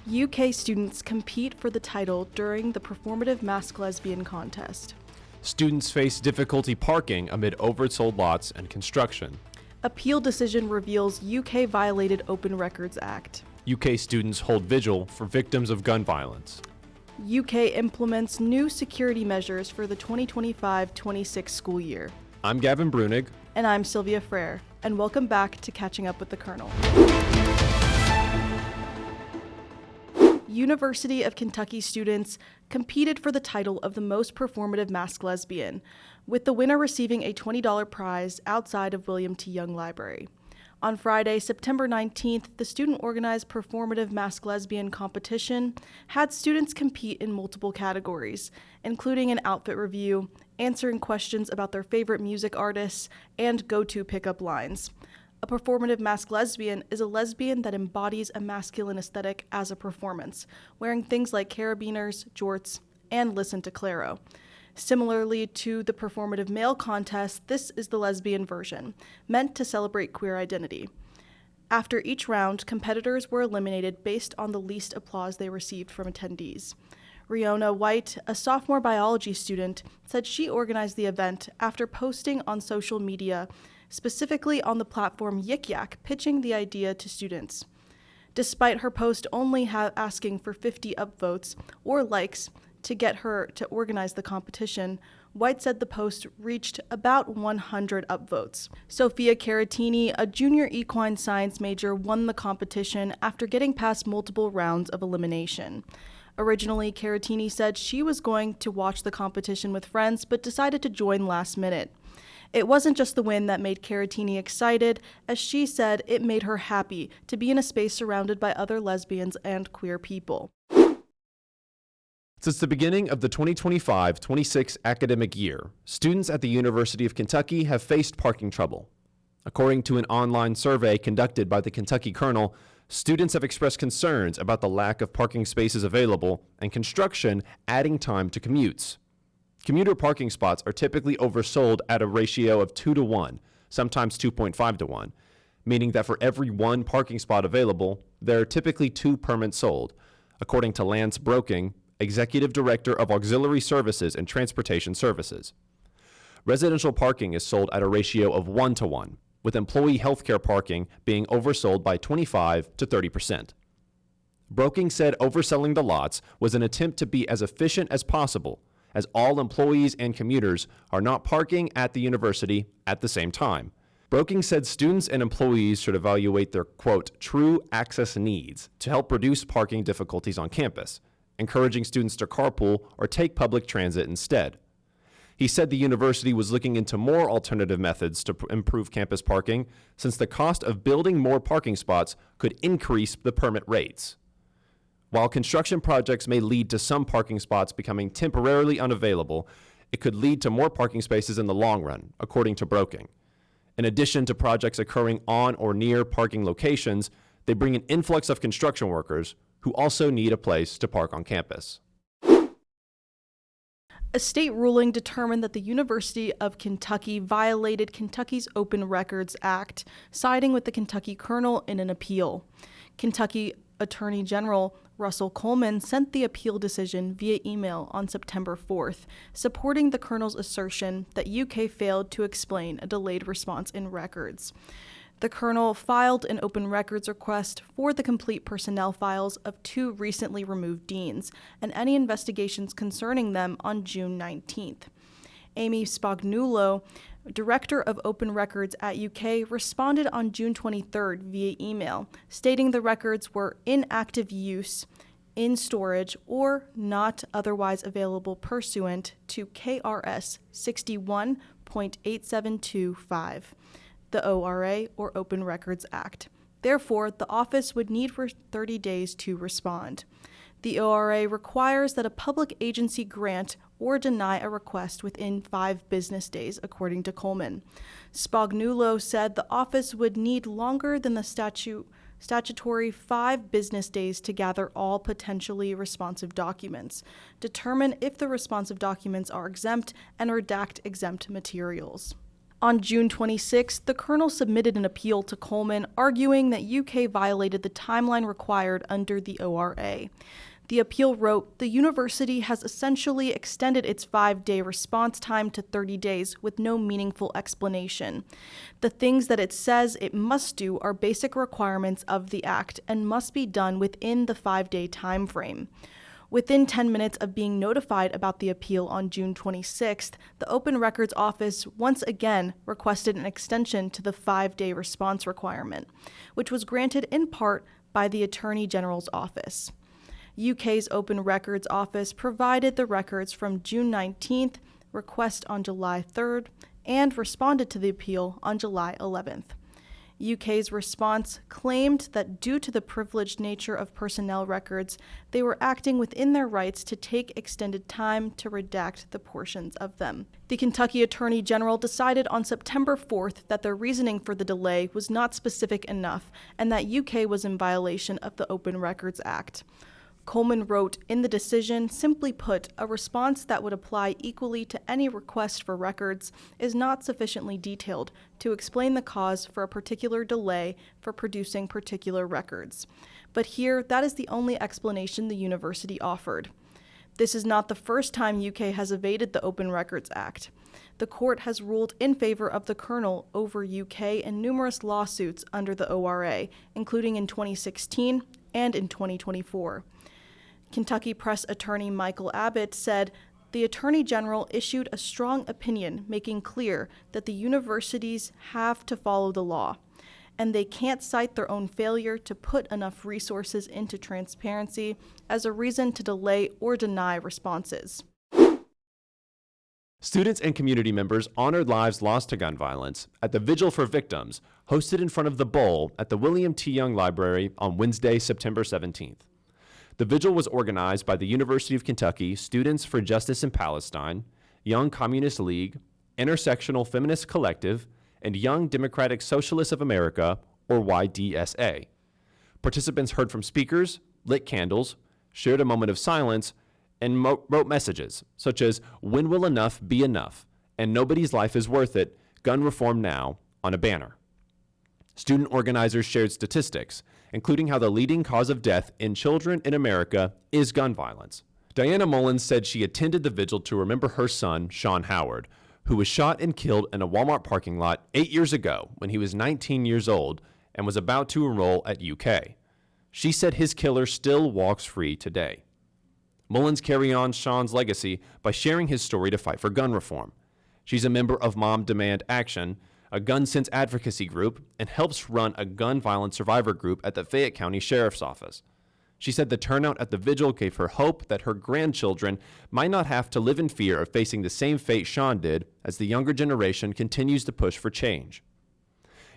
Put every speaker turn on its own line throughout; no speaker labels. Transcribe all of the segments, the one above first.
UK students compete for the title during the Performative Masc Lesbian Contest.
Students face difficulty parking amid oversold lots and construction.
Appeal decision reveals UK violated Open Records Act.
UK students hold vigil for victims of gun violence.
UK implements new security measures for the 2025-26 school year.
I'm Gavin Breunig.
And I'm Sylvia Freire, and welcome back to Catching Up with the Kernel. University of Kentucky students competed for the title of the most performative masc lesbian, with the winner receiving a $20 prize outside of William T. Young Library. On Friday, September 19th, the student-organized Performative Masc Lesbian Competition had students compete in multiple categories, including an outfit review, answering questions about their favorite music artists, and go-to pickup lines. A performative masc lesbian is a lesbian that embodies a masculine aesthetic as a performance, wearing things like carabiners, jorts, and listen to Claro. Similarly to the performative male contest, this is the lesbian version, meant to celebrate queer identity. After each round, competitors were eliminated based on the least applause they received from attendees. Riona White, a sophomore biology student, said she organized the event after posting on social media, specifically on the platform Yik Yak, pitching the idea to students. Despite her post only asking for 50 upvotes or likes to get her to organize the competition, White said the post reached about 100 upvotes. Sophia Caratini, a junior equine science major, won the competition after getting past multiple rounds of elimination. Originally, Caratini said she was going to watch the competition with friends, but decided to join last minute. It wasn't just the win that made Caratini excited, as she said it made her happy to be in a space surrounded by other lesbians and queer people.
Since the beginning of the 2025-26 academic year, students at the University of Kentucky have faced parking trouble. According to an online survey conducted by the Kentucky Kernel, students have expressed concerns about the lack of parking spaces available and construction adding time to commutes. Commuter parking spots are typically oversold at a ratio of 2 to 1, sometimes 2.5 to 1, meaning that for every one parking spot available, there are typically 2 permits sold, according to Lance Breunig, Executive Director of Auxiliary Services and Transportation Services. Residential parking is sold at a ratio of 1 to 1, with employee healthcare parking being oversold by 25 to 30%. Breunig said overselling the lots was an attempt to be as efficient as possible, as all employees and commuters are not parking at the university at the same time. Breunig said students and employees should evaluate their, quote, true access needs to help reduce parking difficulties on campus, encouraging students to carpool or take public transit instead. He said the university was looking into more alternative methods to improve campus parking, since the cost of building more parking spots could increase the permit rates. While construction projects may lead to some parking spots becoming temporarily unavailable, it could lead to more parking spaces in the long run, according to Breunig. In addition to projects occurring on or near parking locations, they bring an influx of construction workers who also need a place to park on campus.
A state ruling determined that the University of Kentucky violated Kentucky's Open Records Act, siding with the Kentucky Kernel in an appeal. Kentucky Attorney General Russell Coleman sent the appeal decision via email on September 4th, supporting the Kernel's assertion that UK failed to explain a delayed response in records. The Kernel filed an open records request for the complete personnel files of 2 recently removed deans and any investigations concerning them on June 19th. Amy Spagnuolo, Director of Open Records at UK, responded on June 23rd via email, stating the records were in active use, in storage, or not otherwise available pursuant to KRS 61.8725, the ORA, or Open Records Act. Therefore, the office would need 30 days to respond. The ORA requires that a public agency grant or deny a request within 5 business days, according to Coleman. Spagnuolo said the office would need longer than the statutory 5 business days to gather all potentially responsive documents, determine if the responsive documents are exempt, and redact exempt materials. On June 26, the Kernel submitted an appeal to Coleman, arguing that UK violated the timeline required under the ORA. The appeal wrote, "The university has essentially extended its 5-day response time to 30 days with no meaningful explanation. The things that it says it must do are basic requirements of the Act and must be done within the 5-day time frame." Within 10 minutes of being notified about the appeal on June 26th, the Open Records Office once again requested an extension to the 5-day response requirement, which was granted in part by the Attorney General's Office. UK's Open Records Office provided the records from June 19th, request on July 3rd, and responded to the appeal on July 11th. UK's response claimed that due to the privileged nature of personnel records, they were acting within their rights to take extended time to redact the portions of them. The Kentucky Attorney General decided on September 4th that their reasoning for the delay was not specific enough and that UK was in violation of the Open Records Act. Coleman wrote in the decision, simply put, a response that would apply equally to any request for records is not sufficiently detailed to explain the cause for a particular delay for producing particular records. But here, that is the only explanation the university offered. This is not the first time UK has evaded the Open Records Act. The court has ruled in favor of the Kernel over UK in numerous lawsuits under the ORA, including in 2016 and in 2024. Kentucky Press Attorney Michael Abbott said, "The Attorney General issued a strong opinion making clear that the universities have to follow the law, and they can't cite their own failure to put enough resources into transparency as a reason to delay or deny responses."
Students and community members honored lives lost to gun violence at the Vigil for Victims, hosted in front of the Bowl at the William T. Young Library on Wednesday, September 17th. The vigil was organized by the University of Kentucky Students for Justice in Palestine, Young Communist League, Intersectional Feminist Collective, and Young Democratic Socialists of America, or YDSA. Participants heard from speakers, lit candles, shared a moment of silence, and wrote messages such as "When will enough be enough?" and "Nobody's life is worth it, gun reform now" on a banner. Student organizers shared statistics, including how the leading cause of death in children in America is gun violence. Diana Mullins said she attended the vigil to remember her son, Sean Howard, who was shot and killed in a Walmart parking lot 8 years ago when he was 19 years old and was about to enroll at UK. She said his killer still walks free today. Mullins carried on Sean's legacy by sharing his story to fight for gun reform. She's a member of Mom Demand Action, a gun sense advocacy group, and helps run a gun violence survivor group at the Fayette County Sheriff's Office. She said the turnout at the vigil gave her hope that her grandchildren might not have to live in fear of facing the same fate Sean did as the younger generation continues to push for change.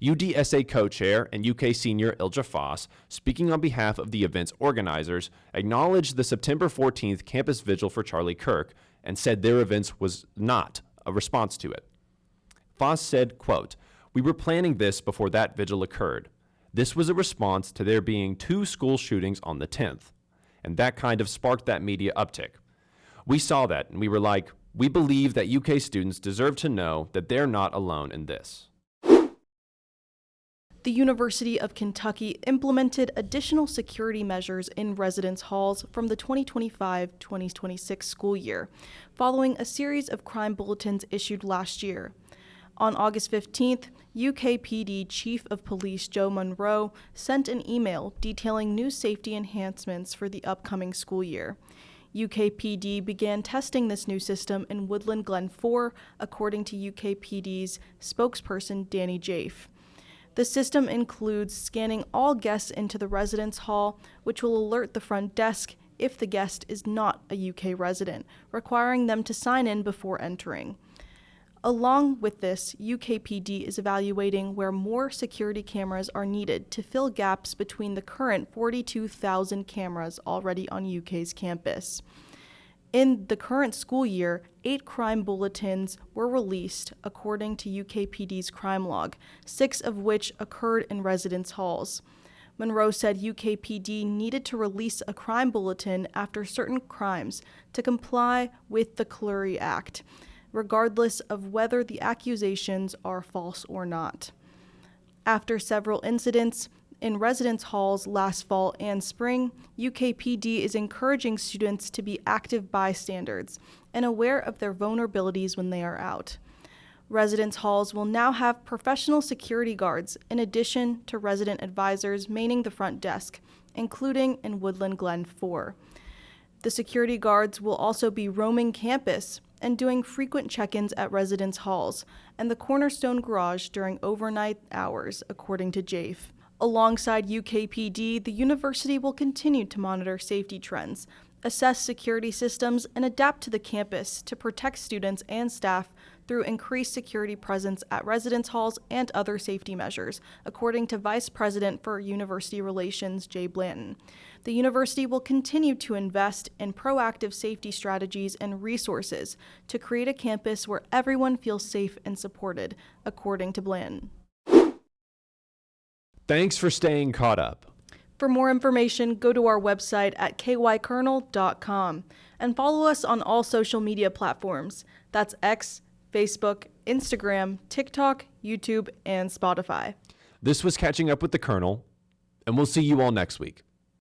UDSA co-chair and UK senior Ilja Foss, speaking on behalf of the event's organizers, acknowledged the September 14th campus vigil for Charlie Kirk and said their event was not a response to it. Foss said, quote, "We were planning this before that vigil occurred. This was a response to there being 2 school shootings on the 10th, and that kind of sparked that media uptick. We saw that, and we were like, we believe that UK students deserve to know that they're not alone in this."
The University of Kentucky implemented additional security measures in residence halls from the 2025-2026 school year, following a series of crime bulletins issued last year. On August 15th, UKPD Chief of Police Joe Monroe sent an email detailing new safety enhancements for the upcoming school year. UKPD began testing this new system in Woodland Glen 4, according to UKPD's spokesperson Danny Jaffe. The system includes scanning all guests into the residence hall, which will alert the front desk if the guest is not a UK resident, requiring them to sign in before entering. Along with this, UKPD is evaluating where more security cameras are needed to fill gaps between the current 42,000 cameras already on UK's campus. In the current school year, 8 crime bulletins were released according to UKPD's crime log, 6 of which occurred in residence halls. Monroe said UKPD needed to release a crime bulletin after certain crimes to comply with the Clery Act, regardless of whether the accusations are false or not. After several incidents in residence halls last fall and spring, UKPD is encouraging students to be active bystanders and aware of their vulnerabilities when they are out. Residence halls will now have professional security guards in addition to resident advisors manning the front desk, including in Woodland Glen 4. The security guards will also be roaming campus and doing frequent check-ins at residence halls and the Cornerstone Garage during overnight hours, according to JAFE. Alongside UKPD, the university will continue to monitor safety trends, assess security systems, and adapt to the campus to protect students and staff through increased security presence at residence halls and other safety measures, according to Vice President for University Relations, Jay Blanton. The university will continue to invest in proactive safety strategies and resources to create a campus where everyone feels safe and supported, according to Blanton.
Thanks for staying caught up.
For more information, go to our website at kykernel.com and follow us on all social media platforms. That's X, Facebook, Instagram, TikTok, YouTube, and Spotify.
This was Catching Up with the Kernel, and we'll see you all next week.